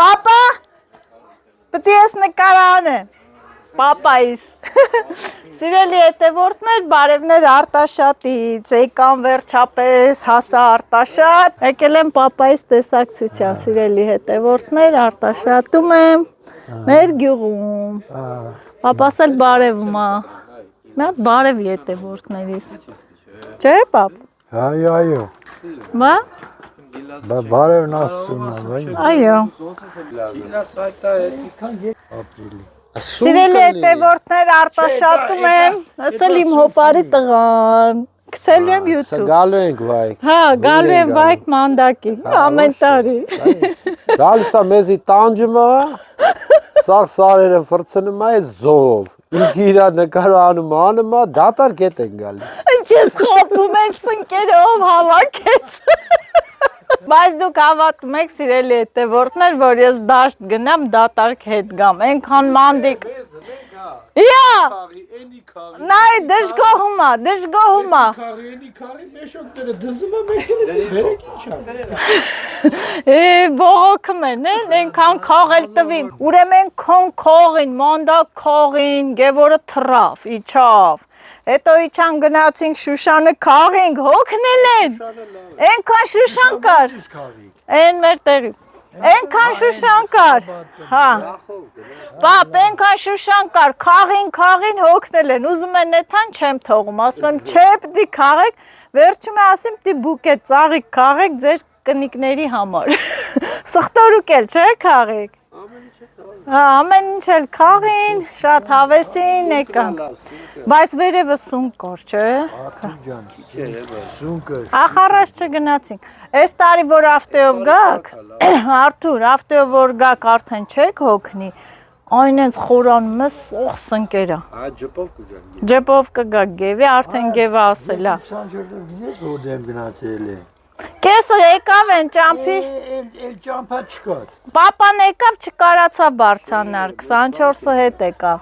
Պապա, պտի ես նկարանը, պապայիս, սիրելի հետևորդներ, բարևներ Արտաշատից, եկան վերջապես հասա Արտաշատ, եկել եմ պապայիս տեսակցության, սիրելի հետևորդներ, Արտաշատում եմ, մեր գյուղում, պապաս էլ բարևում ա, մի հատ բարև հետևորդներիս, չէ պապ? Այո, Բա? բարևն Աստծուն Այո։ Սիրելի հետևորդներ Արտաշատում եմ, ասել իմ հոպարի տղան, գցելու եմ YouTube։ Գալու ենք վայք։ Հա, գալու եմ վայք մանդակի, ամեն տարի։ Գալիս է մեզի տանջում է, սարերը ֆրցնում է զով։ Ինքը իր նկարանում անում է, դատար գետ են գալիս։ Ինչ ես խապում եմ սնկերով հավաքեց։ Բայց դուք հավատում եք սիրելի հետևորդներ, որ ես դաշտ գնամ, դատարկ հետ գամ, ենքան մանդիկ։ Իա, նայ դժգոհում ա։ Մեշոկները դզում է մեկները բերեք ինչ է։ Բողոքում են, ենքան քաղել տվին, ուրեմեն քոն քողին, մանդակ քողին, գևորը թրավ, իչավ։ Հետո իչան գնացինք Շուշանը քաղինք, հոգնել են, ենքան Շուշան կար, են մեր տեղի, ենքան Շուշան կար, հա, պապ, ենքան Շուշան կար, քաղին հոգնել են, ուզում են նեթան չեմ թողում, ասում եմ չէ պտի քաղեք, վերջում է ասեմ պտի բուկետ ծաղիկ քաղեք ձեր կնիկների համար, սխտորուկ էլ չէ քաղեք, ամեն ինչ էլ քաղին, շատ հավեսին եկանք, բայց վերևը սունկ կոր, չէ, ախարաշ չգնացինք, այս տարի որ ավտեով գաք, Արթուր, ավտեով որ գաք արդեն չեք հոգնի, այն ենց խորանում է սող սնկերա, ջպով կգաք գևի, արդեն գևը ասելա, կեսը եկավ են ճամպի, Էլ ճամփա չկար։ պապան եկավ չկարացա բարձանար, 24-ը հետ եկավ,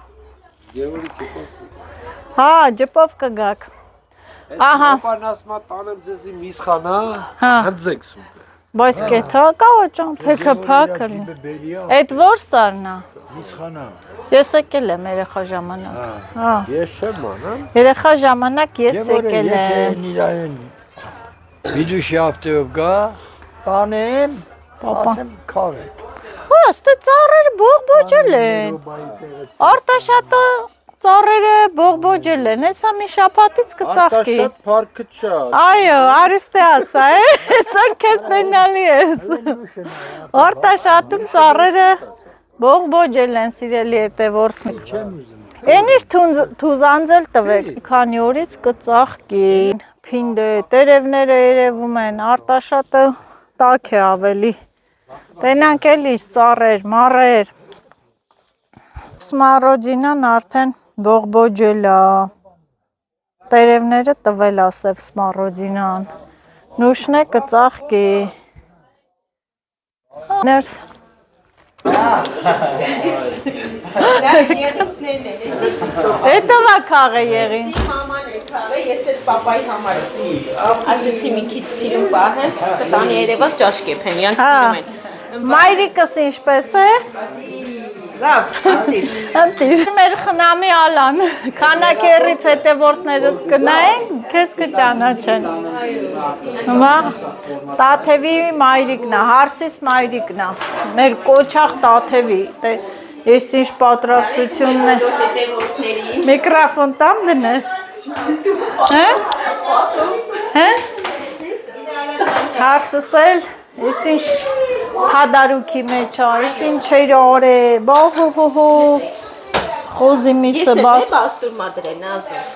հա, ջպով կգաք, ահա, Պապան ասում է տանեմ ձեզի միս խանա, հնձեք սուկը։ բայց կեթա կա ո ճամփեքը փակել, էդ որ սարնա, Միս խանա։ ես եկել եմ երեխա ժամանակ, հա, Ես չեմ մանամ։ երեխա ժամանակ ես եկել եմ, եմ։ Վիդուշի ավտեով գա, տանեմ, ասեմ քարեք։ հորա, ստե ծառերը բողբոջել են, Արտաշատը ծառերը բողբոջել են, հեսա մի շապատից կծաղկի, Արտաշատ պարկը չա։ այո, արիստե ասա, հեսան կեզ նենալի ես, Արտաշատում ծառերը բողբոջել են սիրելի հետևորդներ, են ինչ թուզանձել տվեք, քանի օրից կծաղկին, Փինդե, տերևները երևում են, Արտաշատը տաք է ավելի, տենանք էլ իս ծառեր, մարեր, Սմարոջինան արդեն բողբոջել է, տերևները տվել ասև սմարոջինան, նուշն է կծաղկի, ներս, հետովա կաղ է եղին, Մաման է քարը, ես էլ պապայի համար ասեցի մի քիչ սիրում պահեմ, կտանի երևաց ճաշկեփեն, իրանք սիրում են։ մայրիկս ինչպես է, Լավ, ընտիր, մեր խնամի ալան, քանակերից հետևորդներս կնային, քեզ կճանաչեն, տաթևի մայրիկն է, հարսիս մայրիկն է, մեր կոչախ տաթևի, ես ինչ պատրաստությունն է, միկրոֆոն տամ դնես, հարսս էլ, ես ինչ թադարուքի մեջ է, ես ինչ էր ար է, բահ խոզի միսը բաս, բաստուր մադրեն ազում,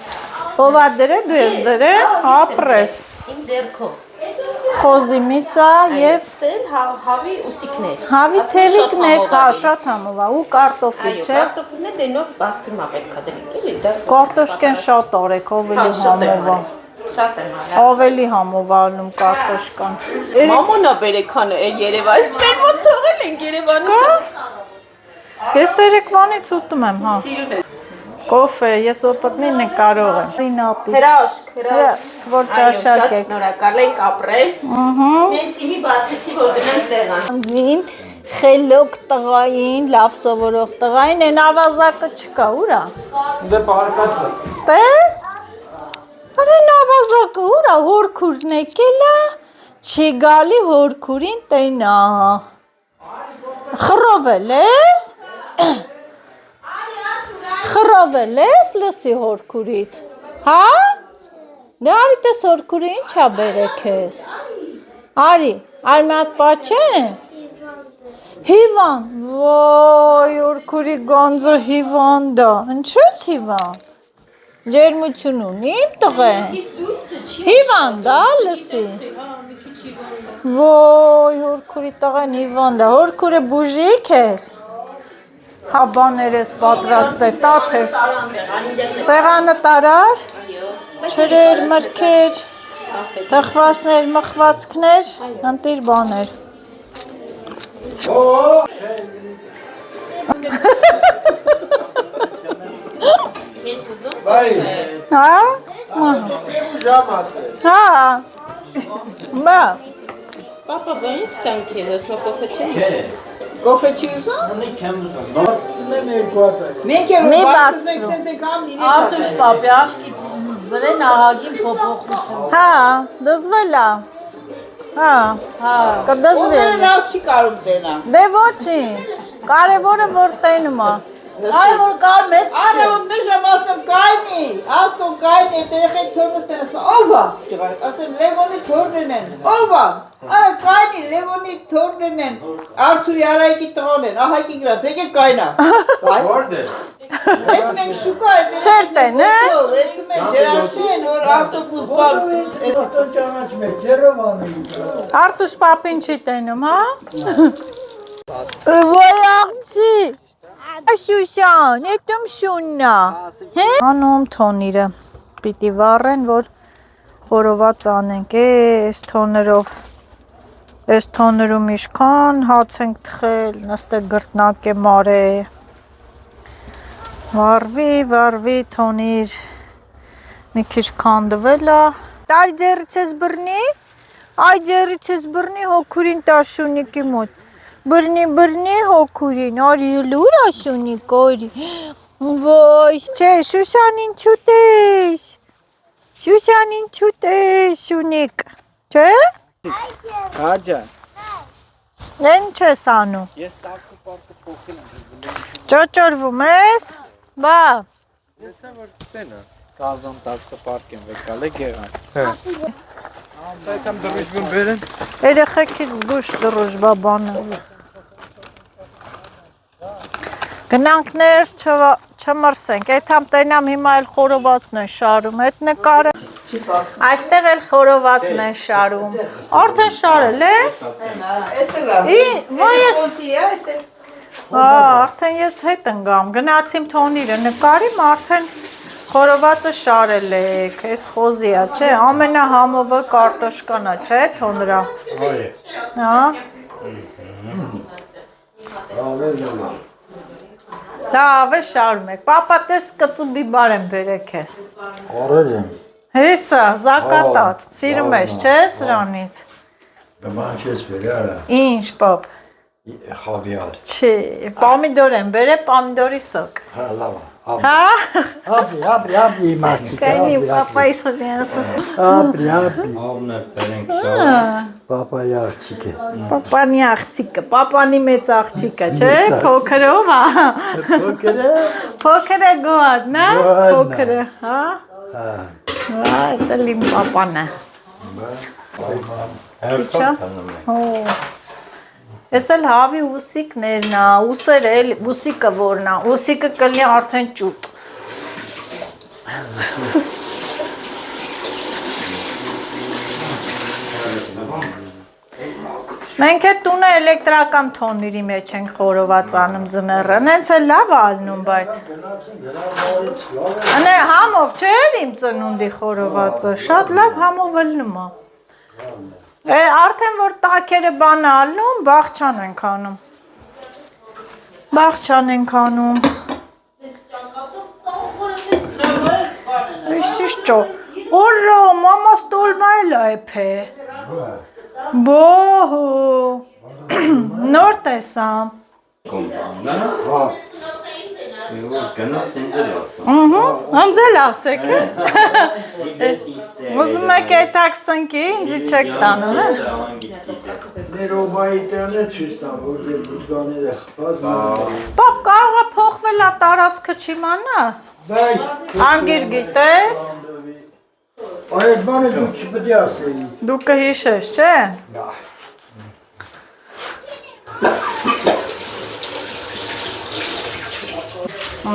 ովա դրե, դու ես դրե, ապրես, իմ ձերքով, խոզի միսա և հավի ուսիկներ, հավի թևիկներ, հա, շատ համով ու կարտոֆիլ, չէ, կարտոֆիլն է դենով բաստուր մա պետք է դրենք, կարտոշկեն շատ արեք, ավելի համով է, շատ եմ արել, ավելի համով ալնում կարտոշկան, մամոնա բերեքանը երևա, ես մեր մոտ թողել ենք երևանից, ես երեկվանից ուտում եմ, հա, կոֆե, ես օպտնի նկարող եմ, ռինատից, հրաշք, որ ճաշակ շատ եք, շնորհակալ ենք ապրես, նենց իմի բացեցի, որ գնանք սեղան, Անձին խելոք տղային, լավ սովորող տղային, են ավազակը չկա, ուրա։ Դե պարկացը։ Ստե։ Անեն ավազակը ուրա, հորքուրն եկելա, չի գալի հորքուրին տենա։ Խռովել ես։ Խռովել ես լսի հորքուրից։ Հա։ Դե արի տես հորքուրը ինչա բերեք ես։ Արի, արի մատ պաչեն։ Հիվան, ոյ, հորքուրի գոնձը հիվանդա, ինչ ես հիվան, ջերմություն ունի իմ տղեն, հիվանդա, լսի, ոյ, հորքուրի տղեն հիվանդա, հորքուրը բուժիկ ես, հաբաներ ես պատրաստ է, տաթ է, սեղանը տարար, չրեր, մրքեր, թխվածներ, մխվածքներ, ընտիր բաներ, Հա? Հա։ Բա։ Պապա, բա ինչ տանք ես, ասմա կոֆե չէ։ Կոֆե չի ուզում։ Մենք էլ Մի բարձրացնենք բարձրու։ սենց եկամ իրեն։ Արտուշ պապի աշկի վրեն աղագին փոփոխություն։ Հա, դզվելա։ Հա, կդզվի։ Ո՞րը լավ չի կարող տենա։ Դե ոչինչ, կարևորը որ տենում է։ Այ որ կար մեզ Արա ոնց նշեմ ասեմ կայնի, ավտոն կայնի, երեխեք թորնս տենս։ Ո՞վ է։ Ասեմ Լևոնի թորնն են։ Ո՞վ է։ Արա կայնի Լևոնի թորնն են։ Արթուրի Արայիկի տղան են։ Ահայկի գրած, եկեք կայնա։ Որդ է։ Այդ մենք շուկա է տենա։ Չեր տեն, է։ Այդ մենք ջերաշեն, որ ավտոբուս բաց։ Արտուշ պապին չի տենում, հա։ Ոյ աղջի։ Շուշան, ետում շուննա։ Անում թոնիրը, պիտի վառեն, որ խորոված անենք, ես թոներով, ես թոներում իշքան, հաց ենք թխել, նստե գրտնակ է մարե, վարվի թոնիր, մի քիչ կանդվել է, տարի ձերից ես բրնի, այ ձերից ես բրնի հոգուրին տար շունիկի մոտ, բրնի հոգուրին, արի լուր աշունիկ, արի, ոյ, չէ, Շուշանին չուտես, շունիկ, չէ, Աջա, են չես անում, ես տաքսի պարկը փոխել եմ, ճոճորվում ես, բա, ես եմ որ տենա, կազան տաքսը պարկ եմ վեկալ է գեղան, սայթամ դրուշգուն բերեն, երեխեքից դուշ դրուժ բաբանը, գնանքներ չմրսենք, այդհամ տենամ հիմա էլ խորովածն են շարում, այդ նկարը, այստեղ էլ խորովածն են շարում, արդեն շարել է, արդեն ես հետ ընգամ, գնացիմ թոնիրը նկարիմ, արդեն խորովածը շարել եք, ես խոզիա, չէ, ամենահամովը կարտոշկանա, չէ, թոնրա, հա, լավ է շարում եք, պապա տես կծու բիբար եմ բերեք ես, Արել եմ, հեսա, զակատած, սիրում ես, չէ, սրանից, դման չես վերյարա, ինչ, պապ, խավիար, չի, պամիդոր եմ բերե, պամիդորի սոկ, հա, լավ, հա, ապրի, մարդիկ, կայնի պապայի սրենսս, ապրի, Ավն է բերենք շավ։ պապայի աղջիկ է, պապանի աղջիկը, պապանի մեծ աղջիկը, չէ, փոքրով, հա, փոքր է գոհարն, հա, փոքրը, հա, այդ էլ իմ պապան է, իչա, ես էլ հավի ուսիկներն է, ուսեր էլ, ուսիկը որն է, ուսիկը կլի արդեն ճուտ, մենք է տունը էլեկտրական թոնիրի մեջ ենք խորոված անում ձմեռը, նենց է լավ ալնում, բայց, անե համով չէր իմ ծնունդի խորովածը, շատ լավ համով ելնում է, արդեն որ տակերը բան ալնում, բաղչան ենք անում, բաղչան ենք անում, Շիշճո, օրո, մամա ստոլմա էլ այփ է, բոհո, Նոր տեսամ։ Կոմպանա։ Հա։ Եվ գնաց ինձ ասա։ Անձել ասեք։ Ուզում եք այդ ակսնքի ինձ չեք տանում, հա։ Ներովայի տեղը ցույց տա, որտեղ բուժկաները խփած։ Պապ կարող է փոխվել է տարածքը չիմանաս։ Բայց Անգիր գիտես։ այդ բանը դու չպետք է ասեի։ Դու կհիշես, չէ՞։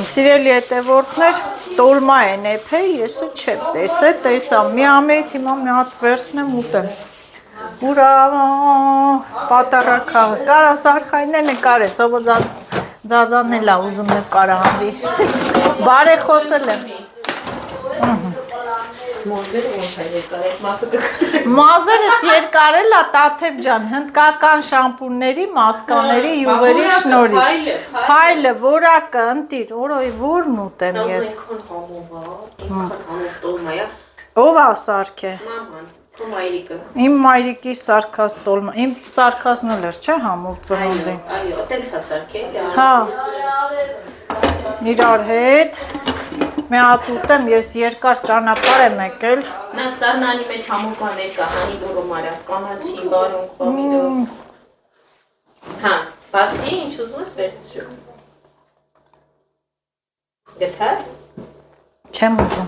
Սիրելի հետևորդներ, տոլմա են էփել, եսը չեմ տեսել, տեսա մի ամեթ, հիմա մի հատ վերցնեմ ուտեմ։ Ուրա պատարակաղը, կարա սարխայնը նկարես, ովը ձածանել է ուզում նկարահանվի, բարեխոսել եմ։ Մազերս երկարել է Տաթև ջան, հնդկական շամպունների, մասկաների, յուվերի շնորհիվ։ Փայլը, որակը, ընտիր, օրոյ որն ուտեմ ես։ Ով է սարքե։ Իմ մայրիկի սարքած տոլմա, իմ սարքածն էլ էր, չէ՞ համուր ծնունդին։ Այո, տենց է սարքել։ Հա։ Իրար հետ մի հատ ուտեմ, ես երկար ճանապարհ եմ եկել։ Նա սառնանի մեջ համով բաներ կա, հանի դուրոմարա, կանաչի, բարոնք, պոմիդոր։ Հա, բացի ինչ ուզում ես վերցրու։ Գտար։ Չեմ ուզում։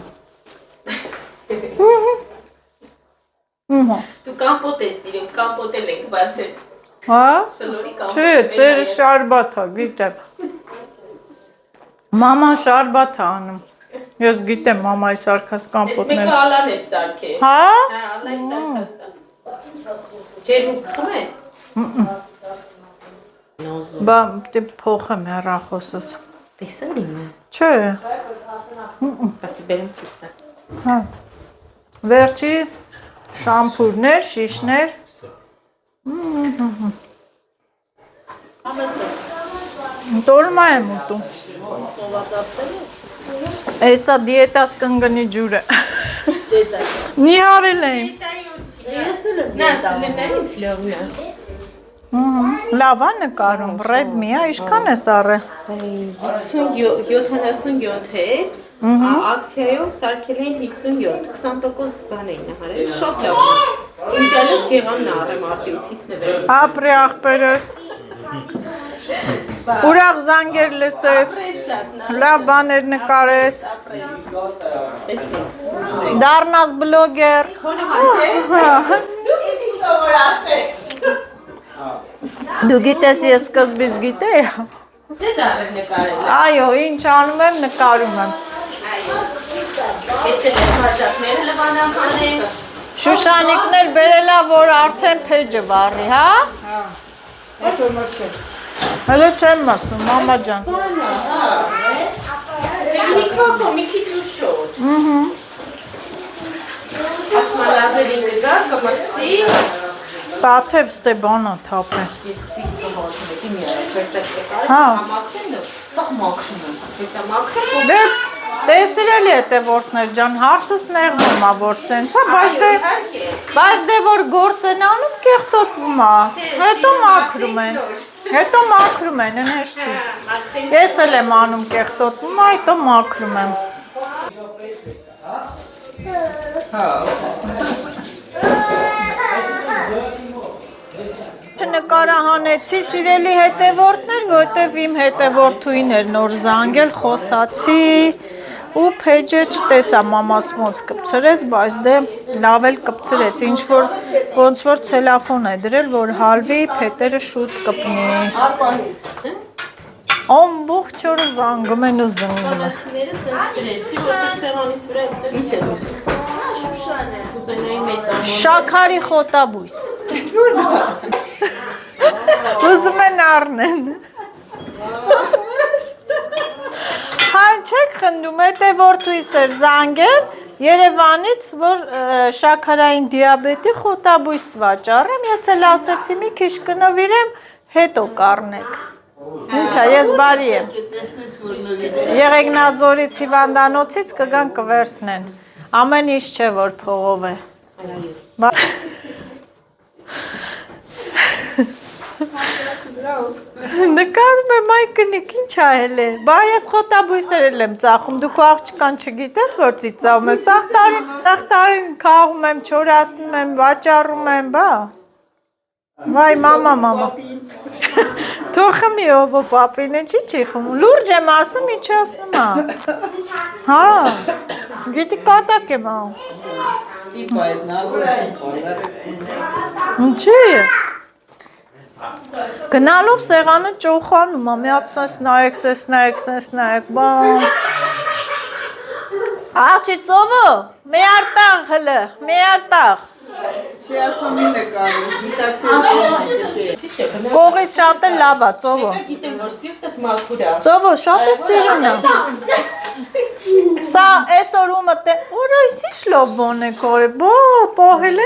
Դու կամպոտ ես սիրում, կամպոտել ենք բացել։ Հա։ Սլորի կամպոտ։ Չէ, ծերը շարբաթ է, գիտեմ։ Մաման շարբաթ է անում։ Ես գիտեմ մամայի սարքած Ես կամպոտները։ մեկը ալան էր սարքել։ Հա։ Հա, ալայի սարքած տա։ Ջերմուկ խում ես։ Նոզո։ Բա դե փոխեմ հեռախոսս։ Տեսել իմը։ Չէ։ Բասի բերում ցույց տա։ Հա։ Վերջի շամփուրներ, շիշներ։ Տոլմա եմ ուտում։ Էսա դիետաս կնգնի ջուրը։ Նիհարել եմ։ Նա սլենայից լավնա։ Լավ է նկարում, ռեդ մի է, ինչքան ես առել։ 77 է, ակցիայով սարքել են 57, 20% բան էին նահարել, շատ լավ է։ Ինձալից գեղանն առեմ արդի 8-ից նվեր։ Ապրի աղբերս։ Ուրախ զանգեր լսես, լավ բաներ նկարես, դառնաս բլոգեր։ Դու գիտես ես սկզբից գիտեի։ Դե դարել նկարել։ Այո, ինչ անում եմ, նկարում եմ։ Ես էլ հաջակները լվանական են։ Շուշանիկն էլ բերելա, որ արդեն փեջը վառի, հա։ Հələ չեմ ասում, մամա ջան։ Նիկվակո մի քիչ ուշոտ։ Ասմալազերին գա, կմրսի։ Տաթև ստեբանա թափ է։ Ես սիգ կհոտում եմ, իմի արդ, Հա։ համակրեն դու, սաղ մակրում եմ, հեսա մակրեն։ Դե տեսրելի հետևորդներ ջան, հարցս նեղվում է, որ սենց է, բայց դե որ գործ են անում, կեղտոտվում է, հետո մաքրում են, ընեշ չի, ես էլ եմ անում կեղտոտվում է, հետո մաքրում եմ։ Նկարահանեցի սիրելի հետևորդներ, որտև իմ հետևորդուին էր նոր զանգել, խոսացի ու փեջը չտեսա մամաս ոնց կպցրեց, բայց դե լավ էլ կպցրեց, ինչ որ ոնց որ ցելոֆան է դրել, որ հալվի, փետերը շուտ կպնի։ Ամբողջ օրը զանգում են ու զանգում են։ Կանաչիները սենց դրեցի, որտեղ սեղանիս վրա այդտեղ ինչ է դու։ Շուշան է, ուզենայի մեծ ամոն։ Շաքարի խոտաբույս։ Ուզում են առնեն։ Հան չեք խնդում, հետևորդուիս էր զանգել Երևանից, որ շաքարային դիաբետի խոտաբույս վաճառեմ, ես էլ ասեցի մի քիչ կնվիրեմ, հետո կառնեք։ Ինչա, ես բարի եմ։ Եղեգնաձորից հիվանդանոցից կգան կվերցնեն։ Ամեն ինչ չէ, որ փողով է։ Նկարում եմ այ կնիկ, ինչ այլ է։ Բա ես խոտաբույսեր եմ ծախում, դու քո աղջկան չգիտես որ ծիծաղում ես, սաղ տարին քաղում եմ, չորացնում եմ, վաճառում եմ, բա։ Վայ մամա։ Թող խմի ով պապին է չի խմում, լուրջ եմ ասում, ինչ ասնում ա։ Հա, գիտի կատակ եմ աղում։ Տիպա այդ Ինչի է։ Գնալով սեղանը ճոխանում ա, մի հատ սես նայեք, բան։ Աղջի ծովը, մի արտաղ հլը, մի արտաղ։ Չի ասում մի նկարում, գիտակցել Կողից շատ է լավ ա, ծովը։ Գիտեմ, որ սիրտդ մաքուր է։ Ծովը շատ է սիրուն ա։ Սա այսօր ու մտե, որ այս ինչ լավ բան է կորե, բա, պահել է։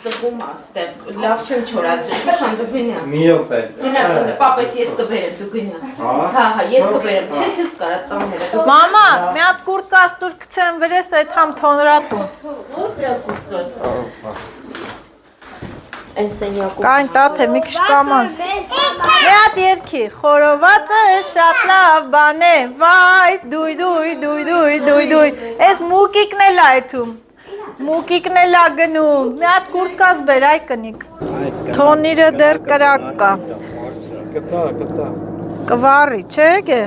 Սղում աստեղ, լավ չեմ չորացրել, շան դու գնա։ Մի րոպե։ Գնա, պապես ես կբերեմ, դու գնա։ Հա, ես կբերեմ, չես կարա ծամները։ Մամա, մի հատ կուրտ կաստուր կցեմ վրես այդ համ թոնրատում։ Կայն տաթե մի քիչ կամանց։ Մի հատ երկի, խորովածը շատ լավ բան է, վայ, դույ, ես մուկիկն էլ այդում, մուկիկն էլ ա գնում, մի հատ կուրտ կաս բեր, այ կնիկ, թոնիրը դեր կրակ կա, Կտա։ կվարի, չէ գե,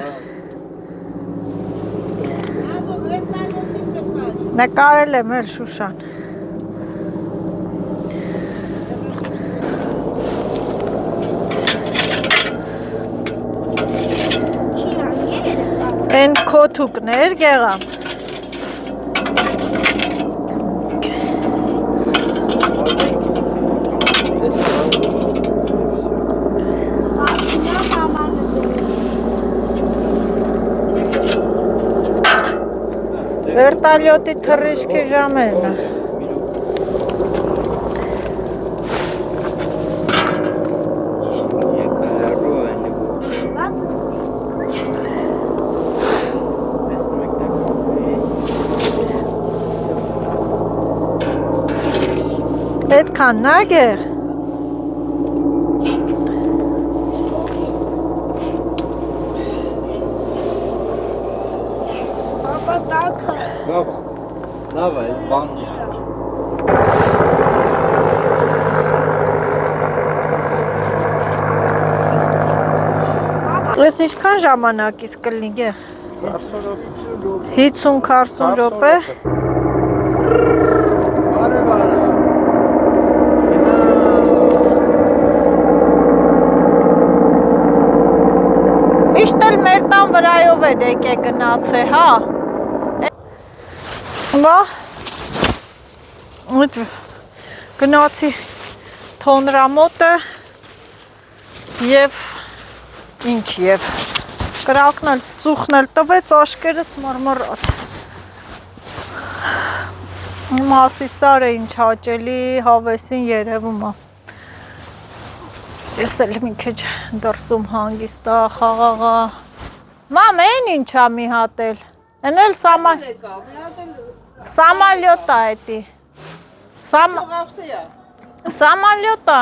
նկարել է մեր Շուշան, Են քոթուկներ գեղամ։ Վերտալյոտի թռիչքի ժամերն է։ Այդքան նա գեղ։ Լավ է, բան։ Ես ինչքան ժամանակից կլինի գեղ։ 50-40 րոպե։ Միշտ էլ մեր տան վրայով է դեկե գնացե, հա։ Բա, գնացի թոնրամոտը և ինչ և կրակն էլ ծուխն էլ տվեց աշկերս մրմռաց։ Մասի սար է ինչ հաճելի հավեսին երևում է։ Ես էլ մի քիչ դրսում հանգիստա խաղաղա։ Մամ, են ինչ ա մի հատ էլ։ Են էլ Սամալյոտ ա էտի։ Սամալյոտ ա։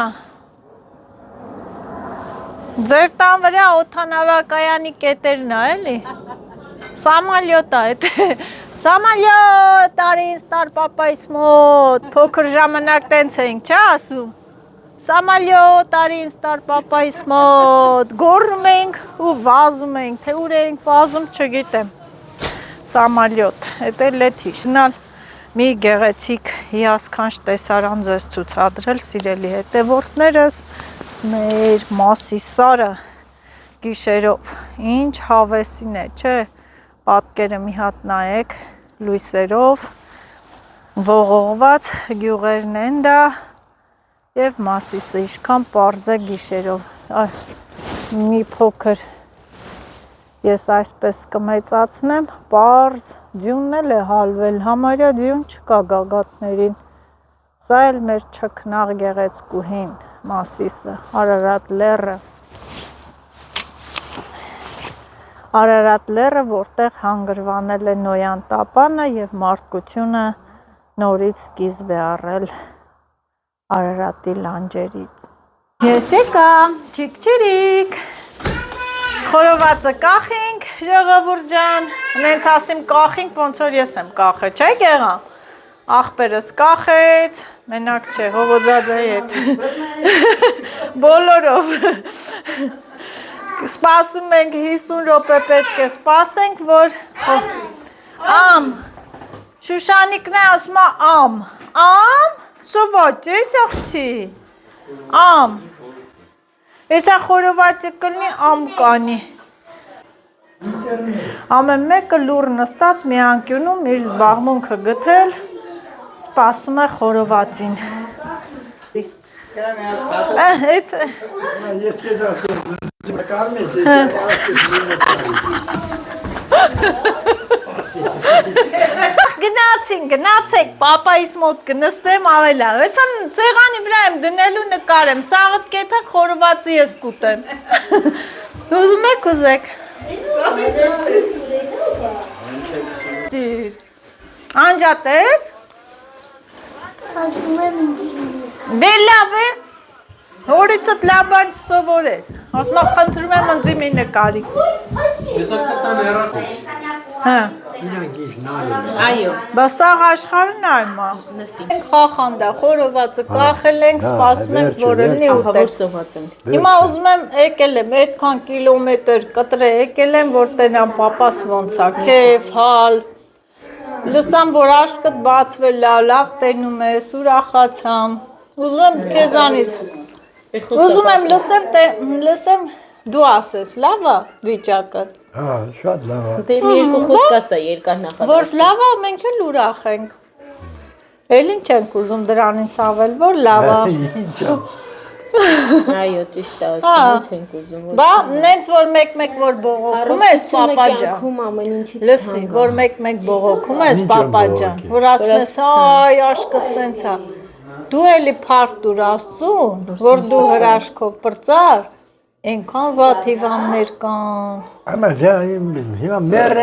Ձեր տան վրա օդանավակայանի կետերն ա էլի։ Սամալյոտ ա էտի։ Սամալյոտ արի ինձ տար պապայիս մոտ։ Փոքր ժամանակ տենց էինք, չա ասում։ Սամալյոտ արի ինձ տար պապայիս մոտ։ Գոռում էինք ու վազում էինք, թե ուր էինք վազում չգիտեմ։ Սամալյոտ, էդ էլ է թիշնալ մի գեղեցիկ հիասքանչ տեսարան ձեզ ցուցադրել, սիրելի հետևորդներս, մեր Մասի սարը գիշերով, ինչ հավեսին է, չէ, պատկերը մի հատ նայեք, լույսերով, ողողված գյուղերն են դա և Մասիսը իշքան պարզ է գիշերով, մի փոքր ես այսպես կմեծացնեմ, պարզ, ձյունն էլ է հալվել, համարյա ձյուն չկա գագաթներին, սա էլ մեր չքնաղ գեղեցկուհին, Մասիսը, Արարատ լեռը, որտեղ հանգրվանել է Նոյան տապանը և մարդկությունը նորից սկիզբ է առել Արարատի լանջերից։ Ես եկամ, չիկ-չիրիկ, խորովածը կախինք, ժողովուրդ ջան, նենց ասիմ կախինք, ոնց որ ես եմ կախը, չէ գեղամ, աղբերս կախեց, մենակ չէ, հովոձաձայի հետ, բոլորով, սպասում ենք 50 րոպե պետք է սպասենք, որ ամ, Շուշանիկն է ասում ամ, սոված ես աղջի, ամ, Եսա խորովածը կլնի ամ կանի։ Ամեն մեկը լուր նստած մի անկյունում իր զբաղմունքը գտել, սպասում է խորովածին։ Ես քեզ ասեմ, կարմ ես, Գնացեք, պապայիս մոտ կնստեմ ավելա, հեսան սեղանի վրա եմ դնելու նկարեմ, սաղըտ կետակ խորովածի ես կուտեմ, ուզում եք ուզեք, անջատեց, դե լավ է, հորիցըտ լաբան չսովորես, ասմա խնդրում եմ ընձի մի նկարի, Այո, բա սաղ աշխարհը նայմա, խախանդա, խորովածը կախել ենք, սպասում ենք, որ ըլնի ուտենք, սոված ենք։ Հիմա ուզում եմ եկել եմ, այդքան կիլոմետր կտրե եկել եմ, որ տենամ պապաս ոնց է, քեֆ, հալ, լսամ, որ աշկդ բացվել է, լավ տենում ես, ուրախացամ, ուզում եմ քեզանից, ուզում եմ լսեմ դու ասես, լավ է վիճակը։ Հա, շատ լավ է։ Դե մի երկու խոսք ասա երկար նախադասի։ Որ լավ է, մենք էլ ուրախ ենք։ Էլ ինչ ենք ուզում դրանից ավել, որ լավ է։ Այո, ճիշտ է, ասում ենք ուզում։ Բա, նենց որ մեկ-մեկ որ բողոքում ես, պապա ջան։ Ամեն ինչից Լսի, որ մեկ-մեկ բողոքում ես, պապա ջան, որ ասում ես, այ, աշկը սենց է։ Դու էլի փառք դուր Աստծուն, որ դու հրաշքով պրծար, այնքան վատ հիվանդներ կան։ Ama հիմա մեռ,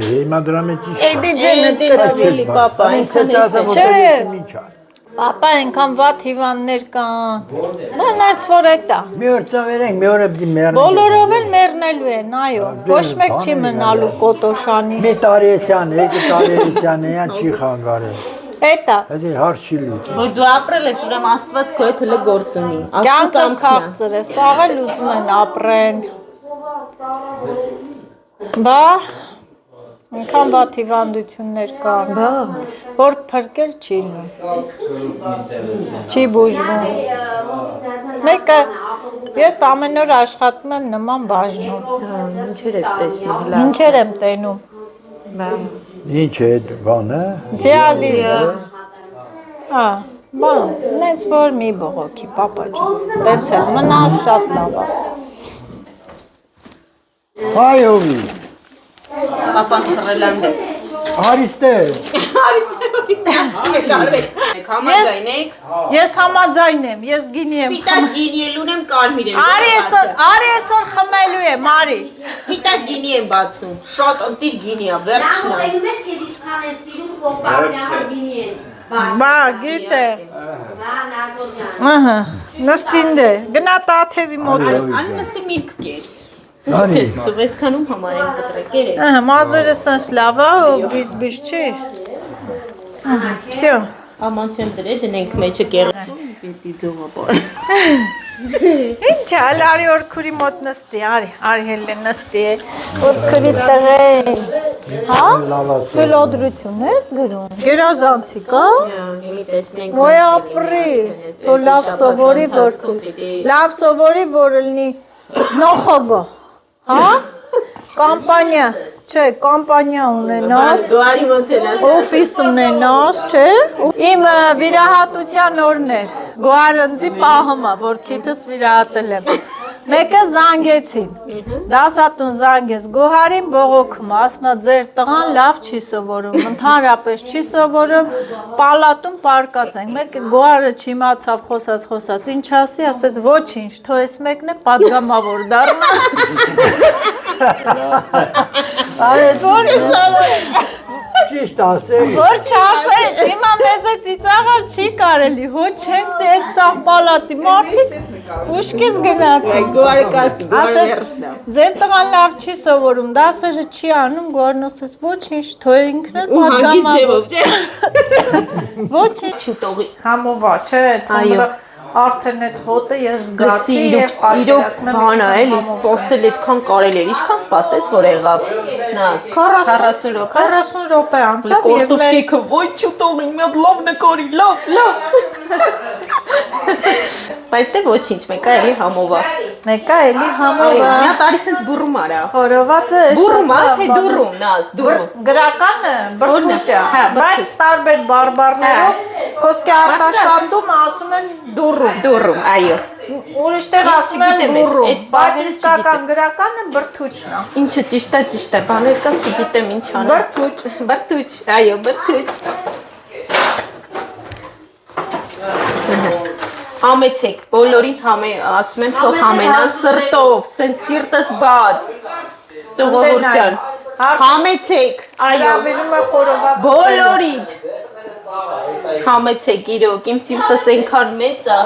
հիմա դրա մեջ ինչ։ Էդի ձենը կրավելի, պապա, այնքան Չէ։ Պապա, այնքան վատ հիվանդներ կան։ Նայց որ էտա։ Մի օր ծավերենք, մի օր դի մեռնենք։ Բոլորով էլ մեռնելու են, այո։ Ոչ մեկ չի մնալու կոտոշանի։ Մի տարի էսյան, երկու տարի էսյան, յան չի խանգարել։ Էտա։ Հետո հարց չի լուծի։ Որ դու ապրել ես, ուրեմն Աստված քո հետ հələ գործ ունի։ Կյանքը քաղցր է, սաղ էլ ուզում են ապրեն։ Բա, այնքան վատ հիվանդություններ կան, որ փրկել չի լինում, չի բուժվում։ Մեկը, ես ամեն օր աշխատում եմ նման բաժնում։ Ինչեր ես տեսնում։ Ինչեր եմ տենում։ Ինչ է բանը։ Ձիալիզը։ Բան, նենց որ մի բողոքի, պապա ջան, տենց էլ մնա շատ լավ է։ Հայովի, Պապան թռելանդ է։ հարիստե։ Համաձայնեք։ Ես համաձայն եմ, ես գինի եմ։ Պիտակ գինի էլ ունեմ, կարմիր եմ։ Արի այսօր խմելու եմ, արի։ Պիտակ գինի եմ բացում։ Շատ ընտիր գինի է, վերջն է։ Ես քեզ իշխան ես սիրում կոպապյանը գինի են։ Բա, գիտե։ Բա, Նազոջան։ Ահա, նստին դե, գնա Տաթևի մոտ։ Անի նստի միրգ կեր։ Դες դու այսքանում համար եմ կտրեկել է։ Ահա, մազերը սենց լավ է, բիզ չի։ Ահա, всё։ Ամանցեն դրե դնենք մեջը կեղեցում, պիտի ձողապար։ Ինչ է, արի օրքուրի մոտ նստի, արի հելը նստի, օրքուրի տղեն, հա, կլոդրություն ես գրում, գերազանցիկ, հա, ոյ ապրի, թո լավ սովորի, որ լնի նոխոգո, հա, կամպանիա, չէ, կամպանիա ունենաս, Դու արի ոնց են ասում։ օֆիս ունենաս, չէ, իմ վիրահատության օրներ, գոհարընձի պահմա, որ քիթս վիրահատել եմ, մեկը զանգեցին, դասատուն զանգեց, գոհարին բողոքում, ասմա ձեր տղան լավ չի սովորում, ընդհանրապես չի սովորում, պալատում պարկած ենք, մեկը գոհարը չիմացավ խոսած, ինչ ասի, ասեց ոչինչ, թո ես մեկն է պատգամավոր դառնա, ճիշտ ասել։ Որ չասես, հիմա մեզ է ծիծաղալ չի կարելի, հո չենք թե այդ սաղ պալատի մարդիկ ուշքից գնացին։ Ասեց, ձեր տղան լավ չի սովորում, դասերը չի անում, գորն ասեց, ոչինչ, թող ինքն էլ պատգամավոր։ Ոչինչ չի տողի։ Համովա, չէ, թոնդրա արդեն այդ հոտը ես զգացի եւ պատկերացնում եմ բանա էլի սպասել այդքան կարելի էր ինչքան սպասեց որ եղավ նաս 40 րոպե անցավ եւ կորտոշիկը ոչ չուտողին մի հատ լավ նկարի լավ բայց դե ոչինչ մեկը էլի համովա մեկը էլի համովա մի հատ արի սենց բուրում արա խորովածը բուրում ա թե դուրում նաս դուրում գրականը բրդուճը բայց տարբեր բարբառներով խոսքի արտաշատում ասում են դուրում այո ուրիշ տեղ ասում են դուրում բայց իսկական գրականը բրդուճն է ինչը ճիշտ է բաներ կան չգիտեմ ինչ անեմ բրդուճ այո բրդուճ համեցեք բոլորին ասում եմ թող համենան սրտով սենց սիրտս բաց Սողովուր ջան համեցեք այո վերում է խորոված բոլորիդ համեցեք իրոք իմ սիրտս այնքան մեծ է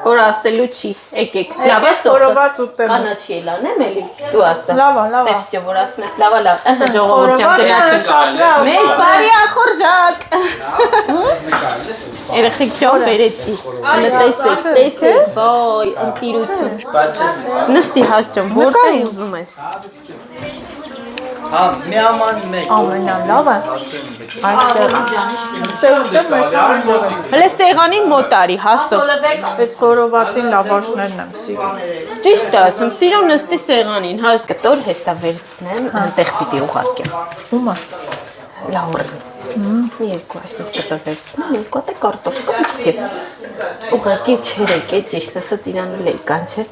որ ասելու չի եկեք լավ է խորոված ուտեմ կանաչի էլ անեմ էլի դու ասա լավ դե վсё որ ասում ես լավ ասա ժողովուրդ ջան գրացի մեծ բարի ախորժակ երեխեք ջան բերեցի տեսեք վայ ընտիրություն նստի հաս ջան որտեղ ուզում ես Հա, մի ամանի մեկ։ ամենալավը այստեղ հələ սեղանին մոտ արի հասո այս խորովածին լավաշներն եմ սիրում ճիշտ է ասում սիրում նստի սեղանին հաս կտոր հեսա վերցնեմ այնտեղ պիտի ուղարկեմ ումա լաուրին երկու այսպես կտոր վերցնեմ երկու հատ կարտոշկա վսի ուղարկի չերեք է ճիշտ ասած իրան լեկան չէ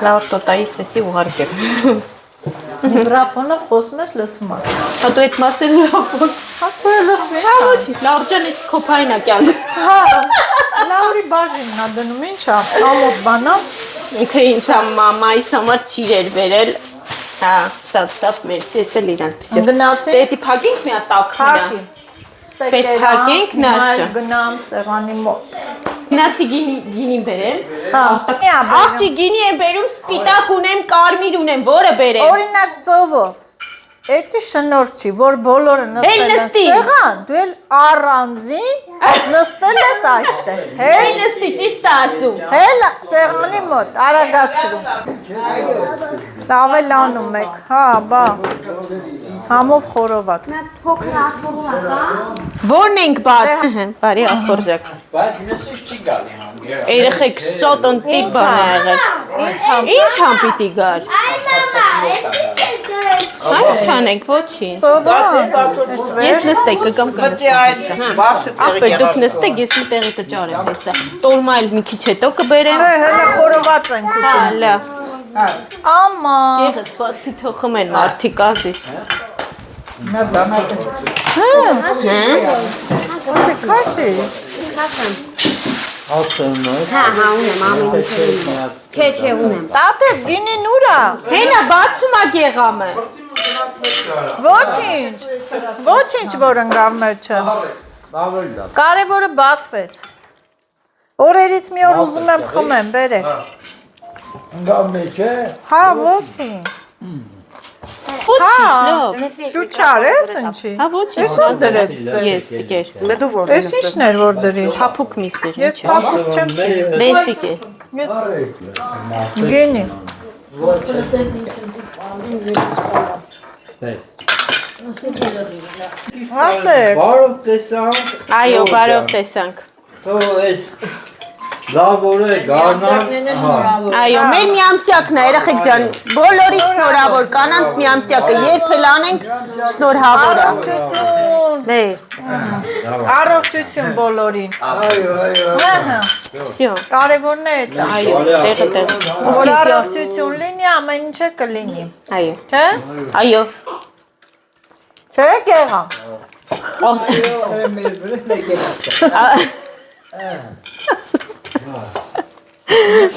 լավ տոտայի սեսի ուղարկեմ Միկրոֆոնով խոսում ես լսվում է։ Հա դու այդ մասը լավ։ Հա դու լսվում ես։ Հա ոչի, լարջան էս քոփայնա կյան։ Հա։ Լաուրի բաժինն է դնում ինչա, ամոթ բանա։ Ինքը ինչա մամայիս համար ճիրեր վերել։ Հա, շատ մերսի, էս էլ իրան պիսյո։ Գնացի։ Դետի փակենք մի հատ տակնա։ Պետք փակենք նաշճը։ Գնամ սեղանի մոտ։ Գնացի գինի բերել։ Հա։ Աղջի գինի եմ բերում, սպիտակ ունեմ, կարմիր ունեմ, որը բերեմ։ Օրինակ ծովը։ Էդի շնորհ չի, որ բոլորը նստել են սեղան, դու էլ առանձին նստել ես այստեղ։ Հել նստի, ճիշտ է ասում։ Հել սեղանի մոտ, արագացրու։ Լավ էլ անում եք, հա, բա։ Համով խորոված։ Փոքր աթողը կա։ Որն ենք բաց։ Բարի ախորժակ։ Բայց մեսից չի գալի համ գերա։ Երեխեք շատ ընտիկ բան ա եղել։ Ինչ համ պիտի գար։ Այ մամա, Ինչ անենք, ոչինչ։ Ծովը, Ես նստեք, կգամ կնստեմ։ Ախպեր, դուք նստեք, ես մի տեղը կճարեմ հեսա։ Տոլմա էլ մի քիչ հետո կբերեմ։ չէ, հələ խորոված ենք Հա, ուտում։ լավ։ Ամա։ Եղես բացի թողում են մարդիկ ազի։ Քաշի։ Հա, ունեմ, ամեն ինչ։ Չէ, ունեմ։ Տատե, գինին ուրա։ Հենա բացում ա գեղամը։ Ոչինչ, որ ընկավ մեջը։ Կարևորը բացվեց։ Օրերից մի օր ուզում եմ խմեմ, բերեք։ Գա մեջ է։ Հա, ոչինչ։ Ոչինչ, լավ։ Դու չարես ինչի։ Հա, ոչինչ։ Ես ով դրեց։ Ես, տիկեր։ Ես ինչն էր որ դրիր։ Փափուկ միսր։ Ես փափուկ չեմ սիրում։ Բեսիկ է։ Ես գինի։ Ասեք։ Բարով տեսանք։ Այո, բարով տեսանք։ Թող էս լավ օրը գարնան։ Այո, մեր միամսյակն է, երեխեք ջան, բոլորի շնորհավոր, կանանց միամսյակը երբ էլ անենք, շնորհավոր է։ Առողջություն։ Դե, Առողջություն բոլորին։ Այո։ Ահա, всё, կարևորն է դա։ այո, տեղը։ Որ առողջություն լինի, ամեն ինչը կլինի։ Այո, Չէ՞։ այո։ Չէ՞ գեղամ։ Մեր վրա եկեք։